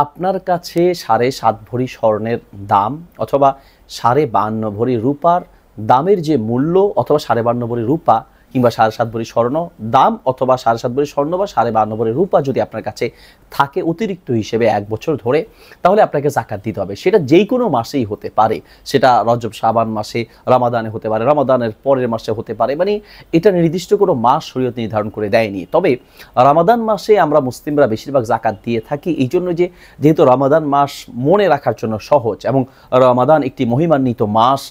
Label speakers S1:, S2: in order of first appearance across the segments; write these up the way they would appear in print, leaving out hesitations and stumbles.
S1: আপনার কাছে ৭.৫ ভরি স্বর্ণের দাম অথবা ৫২ ভরি রূপার দামের যে মূল্য অথবা ৫২ ভরি রূপা কিংবা ৭.৫ ভরি স্বর্ণ দাম অথবা ৭.৫ ভরি স্বর্ণ বা ৫২ ভরি রূপা যদি আপনার কাছে থাকে অতিরিক্ত হিসেবে ১ বছর ধরে, তাহলে আপনাকে যাকাত দিতে হবে। সেটা যেই কোনো মাসেই হতে পারে, সেটা রজব শাবান মাসে, রমাদানে হতে পারে, রমাদানের পরের মাসে হতে পারে, মানে এটা নির্দিষ্ট কোনো মাস শরীয়ত নির্ধারণ করে দেয়নি। তবে রমাদান মাসে আমরা মুসলিমরা বেশিরভাগ যাকাত দিয়ে থাকি এই জন্য যেহেতু রমাদান মাস মনে রাখার জন্য সহজ এবং রমাদান একটি মহিমান্বিত মাস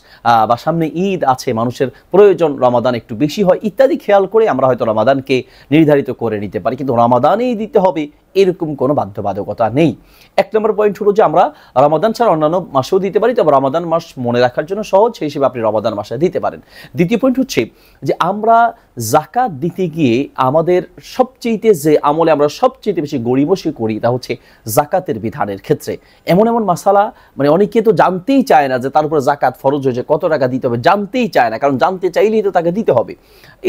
S1: বা সামনে ঈদ আছে, মানুষের প্রয়োজন রমাদান একটু বেশি হয় ইত্যাদি খেয়াল করে আমরা হয়তো রমাদানকে নির্ধারিত করে নিতে পারি, কিন্তু রমাদানেই দিতে হবে এরকম কোনো বাধ্যবাধকতা নেই। ১ নম্বর পয়েন্ট হলো যে আমরা রমাদান ছাড়া অন্যান্য মাসেও দিতে পারি, তবে রমাদান মাস মনে রাখার জন্য সহজ, সেই হিসেবে আপনি রমাদান মাসে দিতে পারেন। দ্বিতীয় পয়েন্ট হচ্ছে যে আমরা যাকাত দিতে গিয়ে আমাদের সবচেয়ে যে আমলে আমরা সবচেয়ে বেশি গড়িমসি করি তা হচ্ছে যাকাতের বিধানের ক্ষেত্রে। এমন মাসালা মানে অনেকে তো জানতেই চায় না যে তার উপরে যাকাত ফরজ হয়েছে, কত টাকা দিতে হবে জানতেই চায় না, কারণ জানতে চাইলেই তো তাকে দিতে হবে,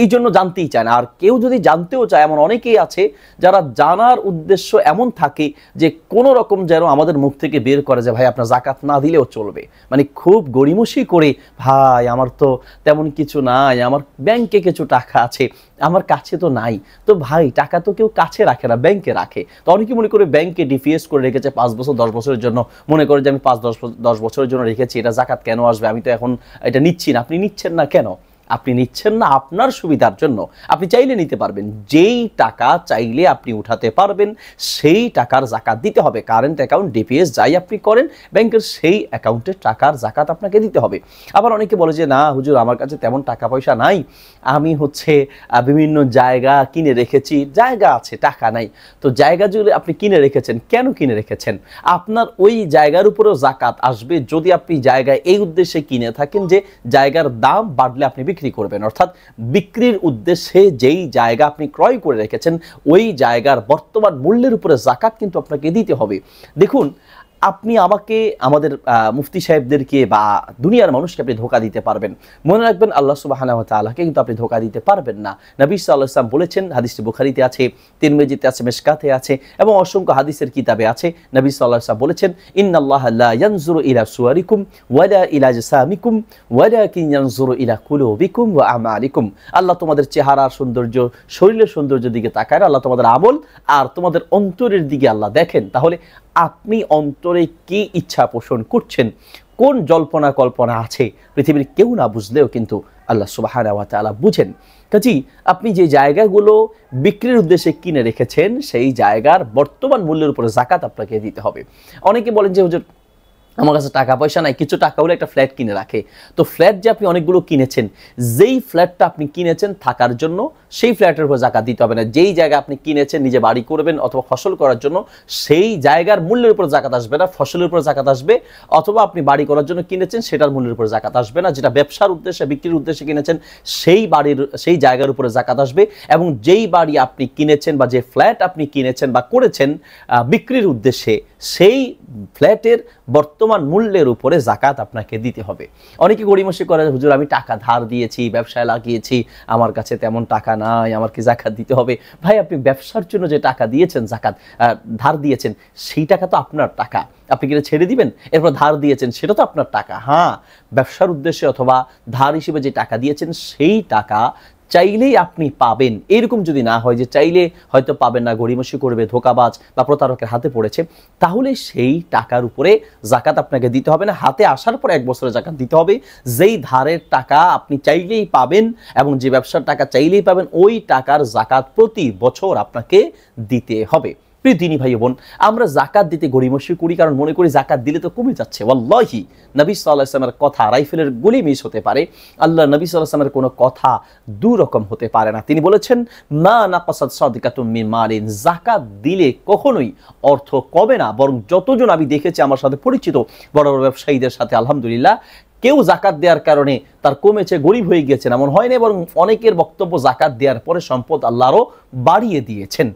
S1: এই জন্য জানতেই চায় না। আর কেউ যদি জানতেও চায়, এমন অনেকেই আছে যারা জানার উদ্দেশ্য এমন থাকে যে কোনো রকম যেন আমাদের মুখ থেকে বের করে যে ভাই আপনার যাকাত না দিলেও চলবে, মানে খুব গড়িমসি করে ভাই আমার তো তেমন কিছু নাই, আমার ব্যাংকে কিছু টাকা আছে, আমার কাছে তো নাই। তো ভাই টাকা তো কেউ কাছে রাখে না, ব্যাংকে রাখে। তো অনেকে মনে করে ব্যাংকে ডিপিএস করে রেখেছে 5 বছর 10 বছরের জন্য, মনে করে যে আমি 5-10 বছরের জন্য রেখেছি, এটা যাকাত কেন আসবে, আমি তো এখন এটা নিচ্ছি না। আপনি নিচ্ছেন না কেন? আপনি নিচ্ছেন না আপনার সুবিধার জন্য, আপনি চাইলে নিতে পারবেন। যেই টাকা চাইলে আপনি উঠাতে পারবেন সেই টাকার যাকাত দিতে হবে। কারেন্ট অ্যাকাউন্ট, ডিপিএস যাই আপনি করেন ব্যাংকের, সেই অ্যাকাউন্টের টাকার যাকাত আপনাকে দিতে হবে। আবার অনেকে বলে যে না হুজুর আমার কাছে তেমন টাকা পয়সা নাই, আমি বিভিন্ন জায়গা কিনে রেখেছি, জায়গা আছে টাকা নাই। তো জায়গা যদি আপনি কিনে রেখেছেন, কেন কিনে রেখেছেন? আপনার ওই জায়গার উপরেও যাকাত আসবে যদি আপনি জায়গায় এই উদ্দেশ্যে কিনে থাকেন যে জায়গার দাম বাড়লে আপনি বিক্রি করবেন, অর্থাৎ বিক্রির উদ্দেশ্যে যেই জায়গা আপনি ক্রয় করে রেখেছেন ওই জায়গার বর্তমান মূল্যের উপরে যাকাত কিন্তু আপনাকে দিতে হবে। দেখুন, আপনি আমাকে, আমাদের মুফতি সাহেবদেরকে বা দুনিয়ার মানুষকে আপনি ধোঁকা দিতে পারবেন, মনে রাখবেন আল্লাহ সুবহানাহু ওয়া তাআলাকে কিন্তু আপনি ধোঁকা দিতে পারবেন না। নবী সাল্লাল্লাহু আলাইহি ওয়াসাল্লাম বলেছেন, হাদিসটি বুখারীতে আছে, তিরমিজিতে আছে, মিশকাতে আছে এবং অসংখ্য হাদিসের কিতাবে আছে। নবী সাল্লাল্লাহু আলাইহি ওয়াসাল্লাম বলেছেন, ইন্নাল্লাহা লা ইয়ানজুরু ইলা সুওয়ারিকুম ওয়ালা ইলা আজসামিকুম ওয়ালাকিন ইয়ানজুরু ইলা কুলুবিকুম ওয়া আমালিকুম। আল্লাহ তোমাদের চেহারার সৌন্দর্য, শরীরের সৌন্দর্যের দিকে তাকায় না, আল্লাহ তোমাদের আমল আর তোমাদের অন্তরের দিকে আল্লাহ দেখেন। তাহলে আপনি অন্তরে কি ইচ্ছা পোষণ করছেন, কোন জল্পনা কল্পনা আছে, পৃথিবীর কেউ না বুঝলেও কিন্তু আল্লাহ সুবহানাহু ওয়া তাআলা বুঝেন। কাজেই আপনি যে জায়গাগুলো বিক্রির উদ্দেশ্যে কিনে রেখেছেন সেই জায়গার বর্তমান মূল্যের উপরে যাকাত আপনাকে দিতে হবে। অনেকে বলেন যে হুজুর আমার কাছে টাকা পয়সা নাই, কিছু টাকা হলে একটা ফ্ল্যাট কিনে রাখে। তো ফ্ল্যাট যে আপনি অনেকগুলো কিনেছেন, যেই ফ্ল্যাটটা আপনি কিনেছেন থাকার জন্য সেই ফ্ল্যাটের উপর যাকাত দিতে হবে না। যেই জায়গা আপনি কিনেছেন নিজে বাড়ি করবেন অথবা ফসল করার জন্য, সেই জায়গার মূল্যের উপর যাকাত আসবে না, ফসলের উপর যাকাত আসবে। অথবা আপনি বাড়ি করার জন্য কিনেছেন সেটার মূল্যের উপর যাকাত আসবে না, যেটা ব্যবসার উদ্দেশ্যে বিক্রির উদ্দেশ্যে কিনেছেন সেই জায়গার উপরে যাকাত আসবে। এবং যেই বাড়ি আপনি কিনেছেন বা যে ফ্ল্যাট আপনি কিনেছেন বা করেছেন বিক্রির উদ্দেশ্যে, সেই ফ্ল্যাটের বর্তমান মূল্যের উপরে যাকাত আপনাকে দিতে হবে। অনেকে গড়িমসি করে হুজুর আমি টাকা ধার দিয়েছি, ব্যবসায় লাগিয়েছি, আমার কাছে তেমন টাকা নাই, আমার কি যাকাত দিতে হবে? ভাই আপনি ব্যবসার জন্য যে টাকা দিয়েছেন, যাকাত ধার দিয়েছেন, সেই টাকা তো আপনার টাকা, আপনি কিনা ছেড়ে দিবেন? এরপর ধার দিয়েছেন সেটা তো আপনার টাকা। হ্যাঁ, ব্যবসার উদ্দেশ্যে অথবা ধার হিসেবে যে টাকা দিয়েছেন সেই টাকা চাইলেই আপনি পাবেন, এরকম যদি না হয় যে চাইলে হয়তো পাবেন না, গড়িমসি করবে, ধোঁকাবাজ বা প্রতারকের হাতে পড়েছে, তাহলে সেই টাকার উপরে যাকাত আপনাকে দিতে হবে না। হাতে আসার পর 1 বছরের যাকাত দিতে হবে। যেই ধারের টাকা আপনি চাইলেই পাবেন এবং যে ব্যবসার টাকা চাইলেই পাবেন, ওই টাকার যাকাত প্রতি বছর আপনাকে দিতে হবে। প্রিয় দিনী ভাই বোন, আমরা যাকাত দিতে গড়িমসি করি কারণ মনে করি যাকাত দিলে তো কমে যাচ্ছে। ওয়াল্লাহি নবী সাল্লাল্লাহু আলাইহি ওয়াসাল্লামের কথা রাইফেলের গুলি মিস হতে পারে, আল্লাহ নবী সাল্লাল্লাহু আলাইহি ওয়াসাল্লামের কোনো কথা দুরকম হতে পারে না। তিনি বলেছেন, মা নাকাসাত সাদিকাতুম মিন মালিন, যাকাত দিলে কখনোই অর্থ কমে না, বরং যতজন আমি দেখেছি আমার সাথে পরিচিত বড় বড় ব্যবসায়ীদের সাথে, আলহামদুলিল্লাহ কেউ যাকাত দেওয়ার কারণে তার কমেছে, গরিব হয়ে গিয়েছেন এমন হয় না, বরং অনেকের বক্তব্য যাকাত দেওয়ার পরে সম্পদ আল্লাহ আরো বাড়িয়ে দিয়েছেন।